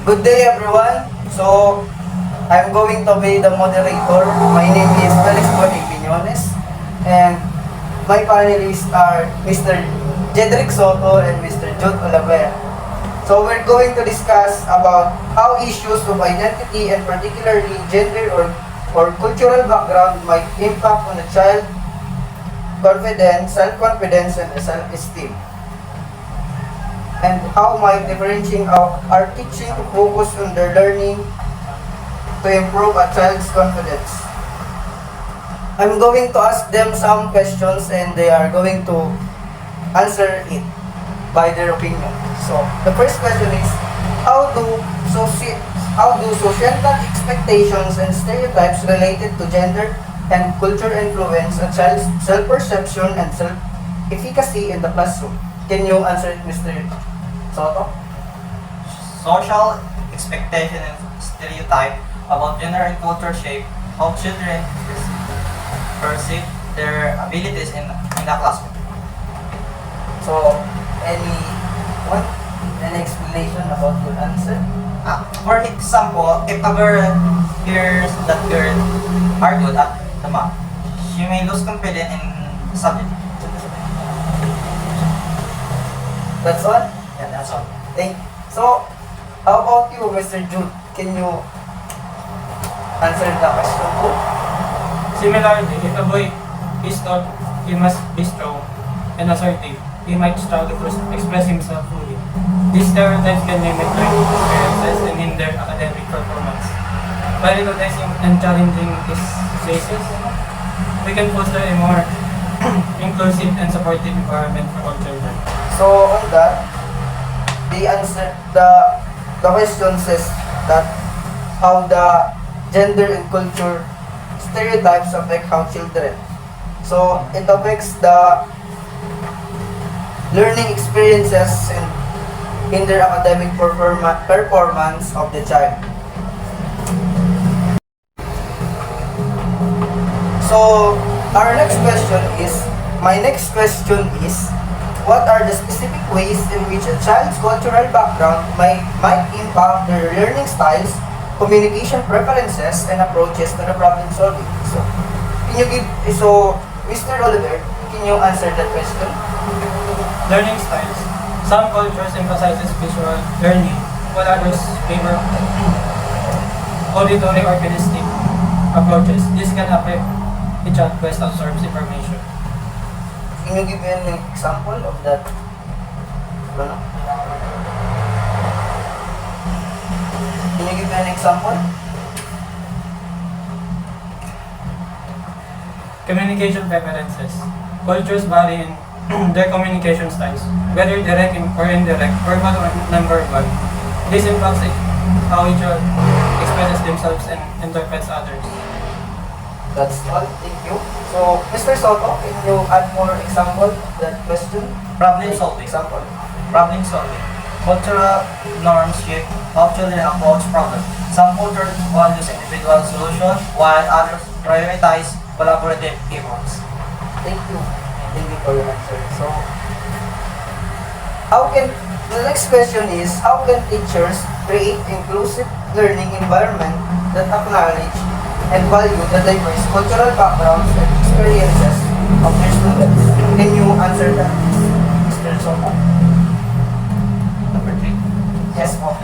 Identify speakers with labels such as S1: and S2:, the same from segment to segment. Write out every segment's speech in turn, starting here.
S1: Good day everyone. So, I'm going to be the moderator. My name is Alex Piñones and my panelists are Mr. Jedrick Soto and Mr. Jude Olavera. So, we're going to discuss about how issues of identity and particularly gender or cultural background might impact on a child confidence, self-confidence, and self-esteem. And how might differentiating our teaching to focus on their learning to improve a child's confidence. I'm going to ask them some questions and they are going to answer it by their opinion. So, the first question is, how do societal expectations and stereotypes related to gender and culture influence a child's self-perception and self-efficacy in the classroom? Can you answer it, Mr. Soto?
S2: Social expectation and stereotype about gender and culture shape how children perceive their abilities in the classroom.
S1: So, any explanation about your answer?
S2: For example, if a girl hears that girl are good at the math, she may lose confidence in the subject.
S1: That's all?
S2: Yeah, that's all.
S1: Thank you. So, how about you, Mr. Jude? Can you answer the question po?
S3: Similarly, if a boy is taught he must be strong and assertive, he might struggle to express himself fully. These stereotypes can limit learning experiences and hinder academic performance. By recognizing and challenging these places, we can foster a more inclusive and supportive environment for all children.
S1: So, on that, the question says that how the gender and culture stereotypes affect how children. So, it affects the learning experiences and hinder academic performance of the child. So, my next question is, what are the specific ways in which a child's cultural background might impact their learning styles, communication preferences, and approaches to the problem solving? So, Mr. Oliver, can you answer that question?
S3: Learning styles. Some cultures emphasizes visual learning, while others favor auditory or kinesthetic approaches. This can affect the child best absorbs information.
S1: Can you give me an example of that? Ano? Can you give me an example?
S3: Communication preferences. Cultures vary in their communication styles, whether direct or indirect, verbal or non-verbal. This impacts how each child expresses themselves and interprets others.
S1: That's all. Thank you. So, Mr. Soto, can you add more example to that question?
S2: Problem solving.
S1: Example.
S2: Problem solving. Cultural norms shape how children approach problems. Some cultures values individual solutions, while others prioritize collaborative efforts.
S1: Thank you. Thank you for your answer. So, the next question is, how can teachers create inclusive learning environment that acknowledge and value the diverse cultural backgrounds and experiences of their students? Can you answer that, Mr. Soto?
S2: Number 3.
S1: Yes po.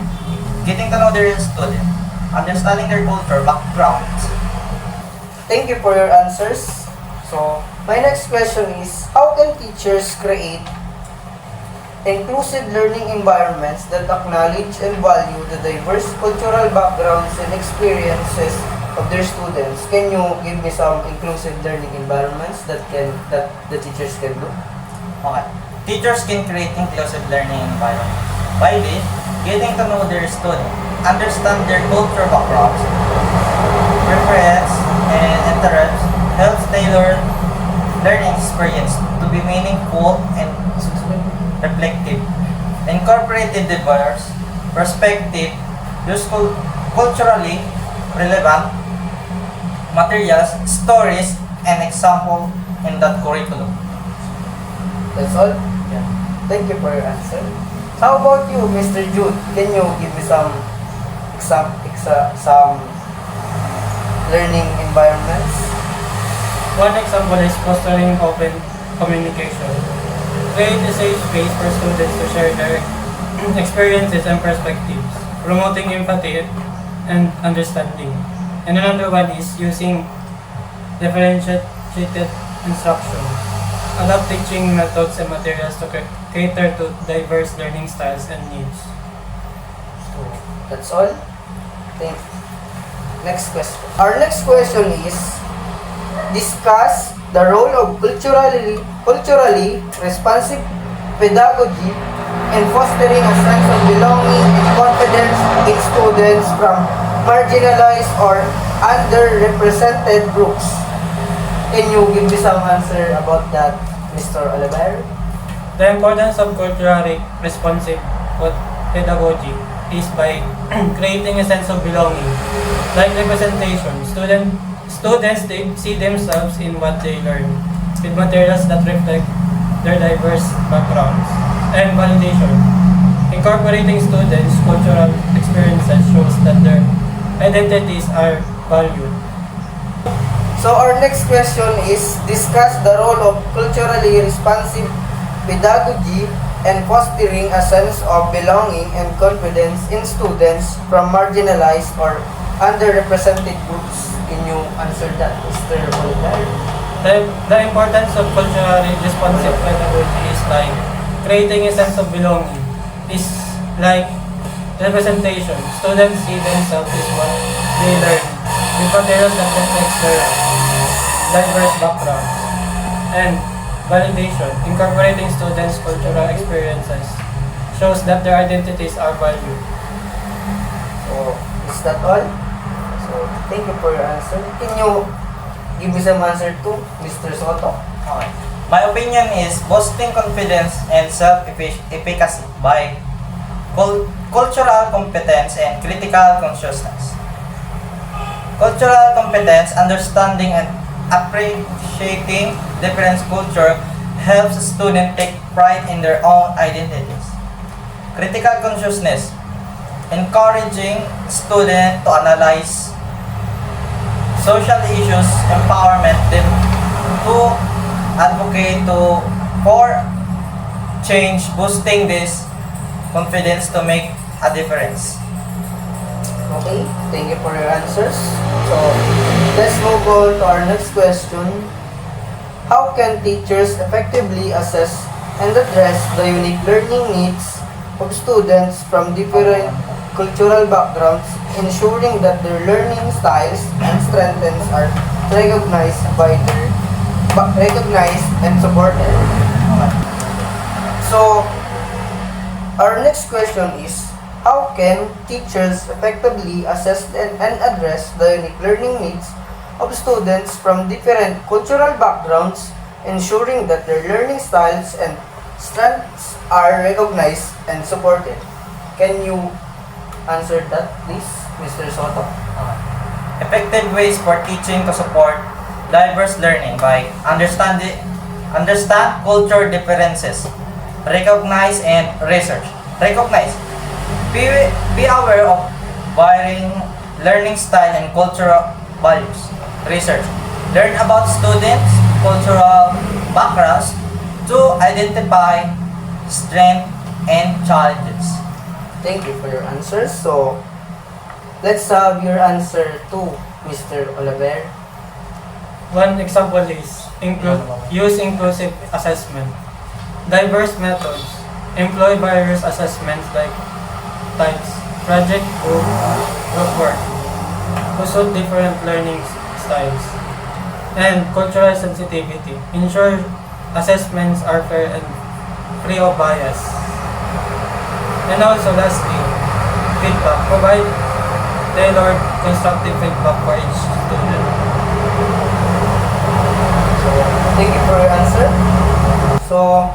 S2: Getting to know their student. Understanding their culture, backgrounds.
S1: Thank you for your answers. So, my next question is, how can teachers create inclusive learning environments that acknowledge and value the diverse cultural backgrounds and experiences of their students? Can you give me some inclusive learning environments that the teachers can do?
S2: Okay. Teachers can create inclusive learning environment by this, getting to know their student, understand their cultural backgrounds, preference, and interests, helps tailor learning experience to be meaningful and reflective. Incorporated diverse perspective, useful culturally relevant materials, stories, and example in that curriculum.
S1: That's all?
S2: Yeah.
S1: Thank you for your answer. How about you, Mr. Jude? Can you give me some some learning environments?
S3: One example is fostering open communication. Create a safe space for students to share their experiences and perspectives, promoting empathy and understanding. And another one is using differentiated instruction. Adapt teaching methods and materials to cater to diverse learning styles and needs.
S1: So, that's all. Thank you. Next question. Our next question is, discuss the role of culturally responsive pedagogy in fostering a sense of belonging and confidence in students from marginalized or underrepresented groups. Can you give me some answer about that, Mr. Oliver?
S3: The importance of culturally responsive pedagogy is by creating a sense of belonging. Like representation, students they see themselves in what they learn, with materials that reflect their diverse backgrounds. And validation. Incorporating students' cultural experiences shows that their identities are valued.
S1: So our next question is, discuss the role of culturally responsive pedagogy and fostering a sense of belonging and confidence in students from marginalized or underrepresented groups. Can you answer that, Mr. Oliver?
S3: The importance of culturally responsive pedagogy is like creating a sense of belonging. Is like representation. Students see themselves as what they learn with materials that reflect their diverse backgrounds. And validation. Incorporating students' cultural experiences shows that their identities are valued.
S1: So, is that all? So, thank you for your answer. Can you give me some answer to Mr. Soto?
S2: Okay. My opinion is boosting confidence and self-efficacy by cultural competence and critical consciousness. Cultural competence, understanding and appreciating different culture helps students take pride in their own identities. Critical consciousness, encouraging students to analyze social issues, empowerment them to advocate for change, boosting this confidence to make a difference.
S1: Okay, thank you for your answers. So, let's move on to our next question. How can teachers effectively assess and address the unique learning needs of students from different cultural backgrounds, ensuring that their learning styles and strengths are recognized and supported? So, our next question is, how can teachers effectively assess and address the unique learning needs of students from different cultural backgrounds, ensuring that their learning styles and strengths are recognized and supported? Can you answer that, please, Mr. Soto?
S2: Effective ways for teaching to support diverse learning by understand culture differences, recognize and research. Recognize. Be aware of varying learning style and cultural values. Research. Learn about students' cultural backgrounds to identify strengths and challenges.
S1: Thank you for your answers. So, let's have your answer to Mr. Oliver.
S3: One example is use inclusive assessment. Diverse methods employ various assessments like types, project, group work, to suit different learning styles. And cultural sensitivity. Ensure assessments are fair and free of bias. And also lastly, feedback. Provide tailored constructive feedback for each student.
S1: Thank you for your answer. So,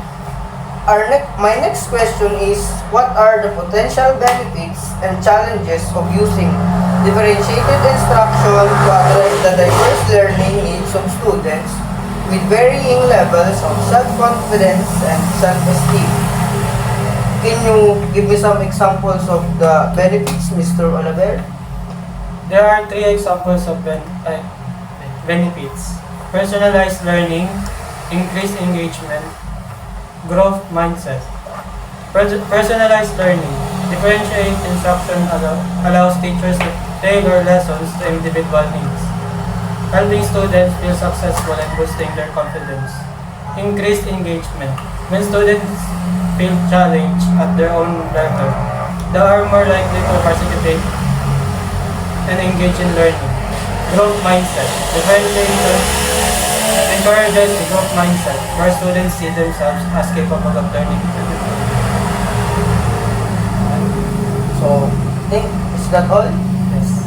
S1: my next question is, what are the potential benefits and challenges of using differentiated instruction to address the diverse learning needs of students with varying levels of self-confidence and self-esteem? can you give me some examples of the benefits, Mr. Oliver?
S3: There are three examples of benefits. Personalized learning, increased engagement, growth mindset. Personalized learning. Differentiate instruction allows teachers to tailor lessons to individual needs, helping students feel successful and boosting their confidence. Increased engagement. When students feel challenged at their own level, they are more likely to participate and engage in learning. Growth mindset. Differentiation encourages the growth mindset, where students see themselves as capable of learning.
S1: So, is that all?
S3: Yes.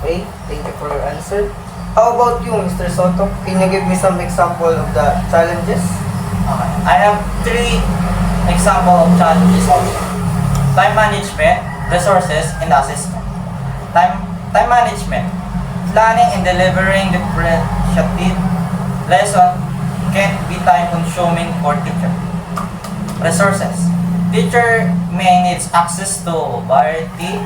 S1: Okay, thank you for your answer. How about you, Mr. Soto? Can you give me some example of the challenges?
S2: Okay. I have three examples of challenges also. Time management, resources, and assessment. Time management. Planning and delivering differentiated lesson can be time-consuming for teacher. Resources. Teacher may need access to variety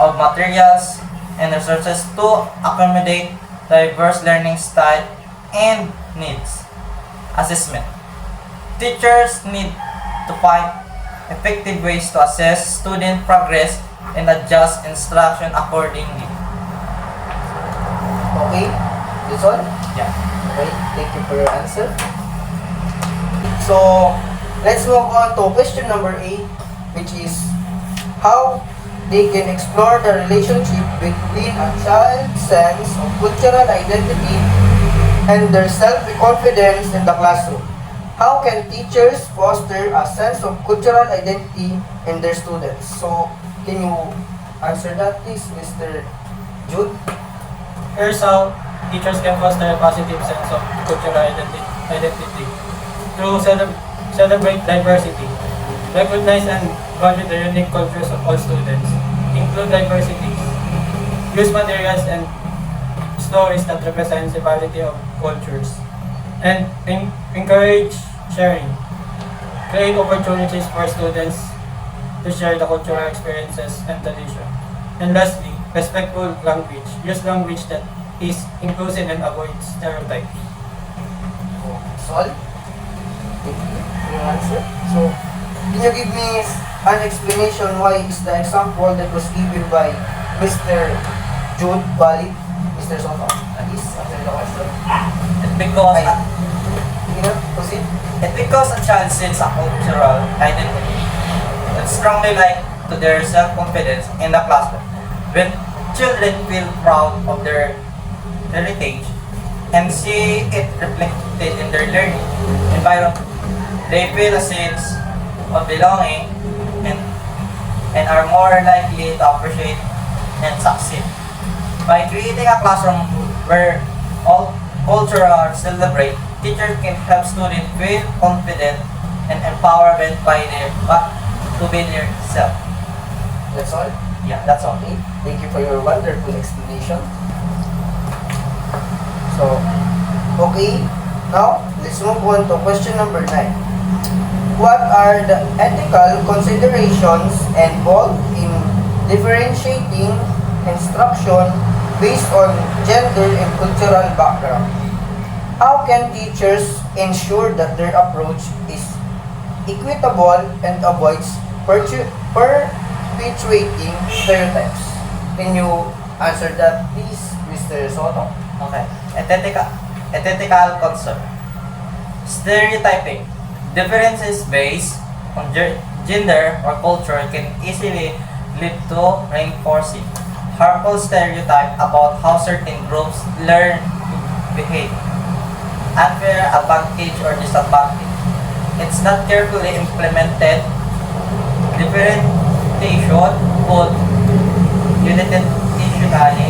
S2: of materials and resources to accommodate diverse learning style and needs. Assessment. Teachers need to find effective ways to assess student progress and adjust instruction accordingly.
S1: Okay, that's all?
S2: Yeah.
S1: Okay, thank you for your answer. So, let's move on to question number 8, which is how they can explore the relationship between a child's sense of cultural identity and their self-confidence in the classroom. How can teachers foster a sense of cultural identity in their students? So, can you answer that please, Mr. Jude?
S3: Here's how teachers can foster a positive sense of cultural identity through celebrate diversity, recognize and value the unique cultures of all students, include diversity, use materials and stories that represent the variety of cultures, and encourage sharing, create opportunities for students to share the cultural experiences and tradition. And lastly, respectful language. Use language that is inclusive and avoids stereotypes.
S1: Sol? Thank you for your answer. So, can you give me an explanation why is the example that was given by Mr. Jude valid? Mr. Soto, please answer the question. Proceed.
S2: It's because a child sets a cultural identity that strongly linked to their self-confidence in the classroom. When children feel proud of their heritage and see it reflected in their learning environment, they feel a sense of belonging and are more likely to appreciate and succeed. By creating a classroom where all cultures are celebrated, teachers can help students feel confident and empowerment to be their self.
S1: That's all?
S2: Yeah, that's all.
S1: Okay. Thank you for your wonderful explanation. So, okay. Now, let's move on to question number 9. What are the ethical considerations involved in differentiating instruction based on gender and cultural background? How can teachers ensure that their approach is equitable and avoids perpetuating stereotypes? Can you answer that please, Mr. Soto?
S2: Okay. Ethical concern. Stereotyping. Differences based on gender or culture can easily lead to reinforcing harmful stereotypes about how certain groups learn to behave. Unfair advantage or disadvantage. It's not carefully implemented. Differentiation could unintentionally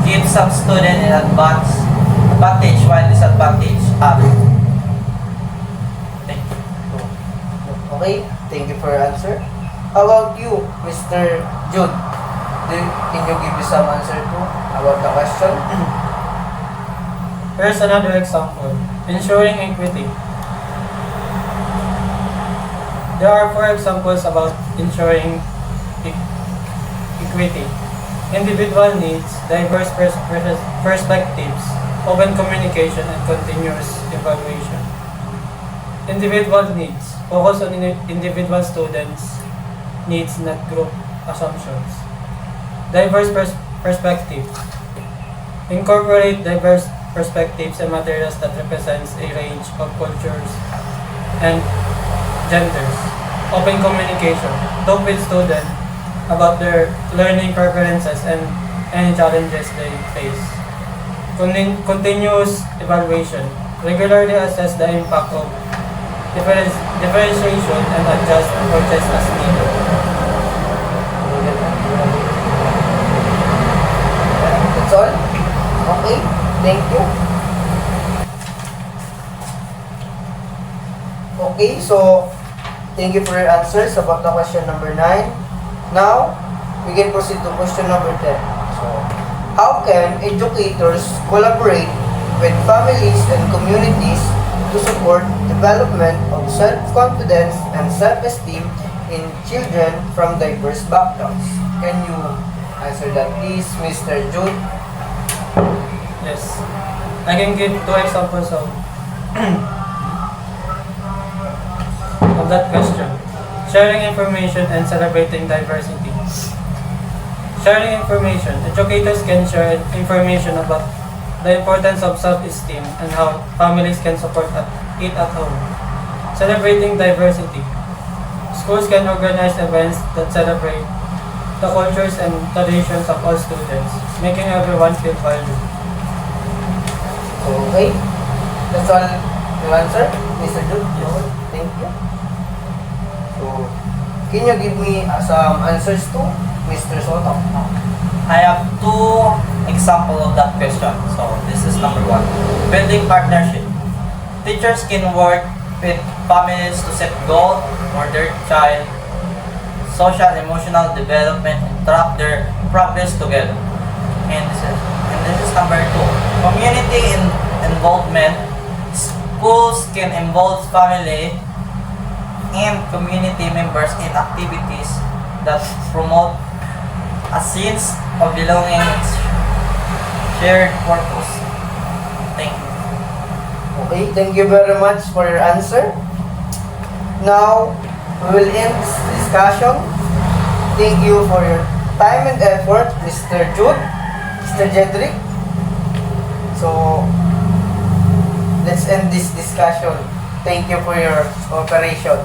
S2: give some student an advantage while disadvantage others. Thank you.
S1: Okay, thank you for your answer. How about you, Mr. Jude? Can you give me some answer to about the question?
S3: Here's another example. Ensuring equity. There are four examples about ensuring e- equity. Individual needs, diverse perspectives, open communication, and continuous evaluation. Individual needs, focus on individual students' needs, not group assumptions. Diverse perspective, incorporate diverse perspectives and materials that represents a range of cultures and genders. Open communication, talk with students about their learning preferences and any challenges they face. Continuous evaluation, regularly assess the impact of differentiation and adjust approaches as needed.
S1: That's all? Okay, thank you. Okay, so thank you for your answers about the question number 9. Now, we can proceed to question number 10. So, how can educators collaborate with families and communities to support development of self-confidence and self-esteem in children from diverse backgrounds? Can you answer that please, Mr. Jude?
S3: Yes. I can give two examples of of that question. Sharing information and celebrating diversity. Sharing information. Educators can share information about the importance of self-esteem and how families can support it at home. Celebrating diversity. Schools can organize events that celebrate the cultures and traditions of all students, making everyone feel valued.
S1: Okay, that's all you answer, Mr. Jude?
S3: Yes.
S1: Thank you. So, can you give me some answers to Mr. Soto?
S2: I have two examples of that question. So this is number 1. Building partnership. Teachers can work with families to set goals for their child, social emotional development, and track their progress together. And this is number 2. Community involvement. Schools can involve family and community members in activities that promote a sense of belonging and shared purpose. Thank you.
S1: Okay, thank you very much for your answer. Now, we will end this discussion. Thank you for your time and effort, Mr. Jude, Mr. Jedrick. So, let's end this discussion. Thank you for your cooperation.